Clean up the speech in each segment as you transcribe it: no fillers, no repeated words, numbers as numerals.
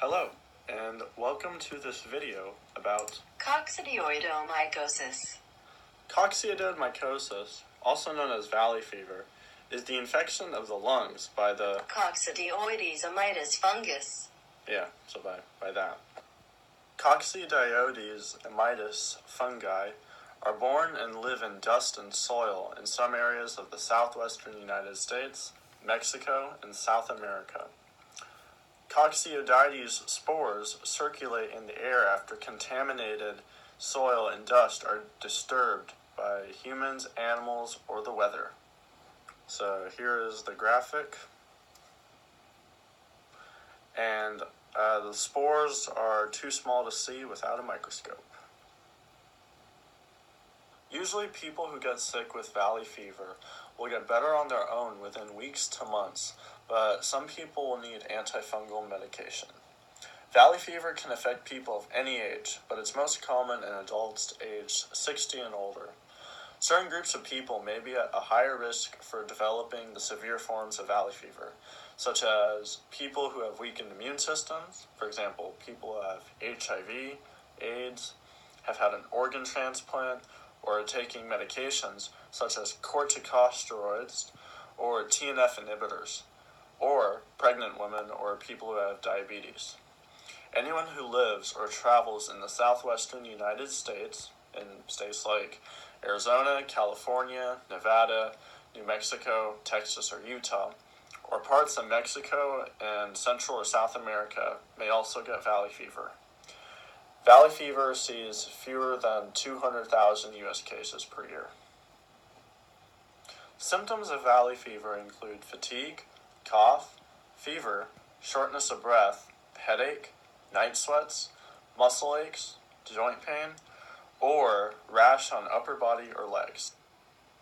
Hello, and welcome to this video about coccidioidomycosis. Coccidiodomycosis, also known as valley fever, is the infection of the lungs by the coccidioidomycosis fungus. By that. Coccidioidomycosis fungi are born and live in dust and soil in some areas of the southwestern United States, Mexico, and South America. Coccidioides spores circulate in the air after contaminated soil and dust are disturbed by humans, animals, or the weather. So here is the graphic. And the spores are too small to see without a microscope. Usually people who get sick with valley fever will get better on their own within weeks to months, but some people will need antifungal medication. Valley fever can affect people of any age, but it's most common in adults aged 60 and older. Certain groups of people may be at a higher risk for developing the severe forms of valley fever, such as people who have weakened immune systems, for example, people who have HIV, AIDS, have had an organ transplant, or are taking medications such as corticosteroids or TNF inhibitors, or pregnant women or people who have diabetes. Anyone who lives or travels in the southwestern United States, in states like Arizona, California, Nevada, New Mexico, Texas, or Utah, or parts of Mexico and Central or South America may also get valley fever. Valley fever sees fewer than 200,000 U.S. cases per year. Symptoms of valley fever include fatigue, cough, fever, shortness of breath, headache, night sweats, muscle aches, joint pain, or rash on upper body or legs.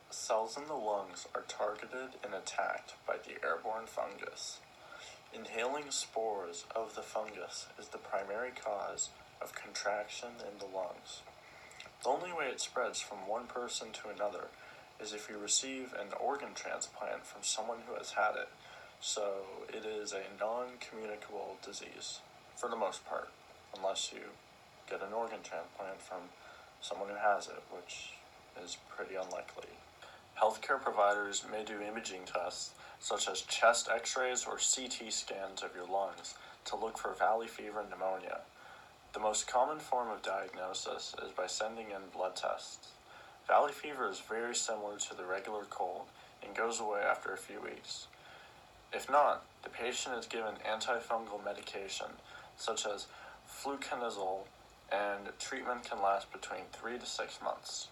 Cells in the lungs are targeted and attacked by the airborne fungus. Inhaling spores of the fungus is the primary cause of contraction in the lungs. The only way it spreads from one person to another is if you receive an organ transplant from someone who has had it, so it is a non-communicable disease, for the most part, unless you get an organ transplant from someone who has it, which is pretty unlikely. Healthcare providers may do imaging tests, such as chest x-rays or CT scans of your lungs, to look for valley fever and pneumonia. The most common form of diagnosis is by sending in blood tests. Valley fever is very similar to the regular cold and goes away after a few weeks. If not, the patient is given antifungal medication, such as fluconazole, and treatment can last between 3 to 6 months.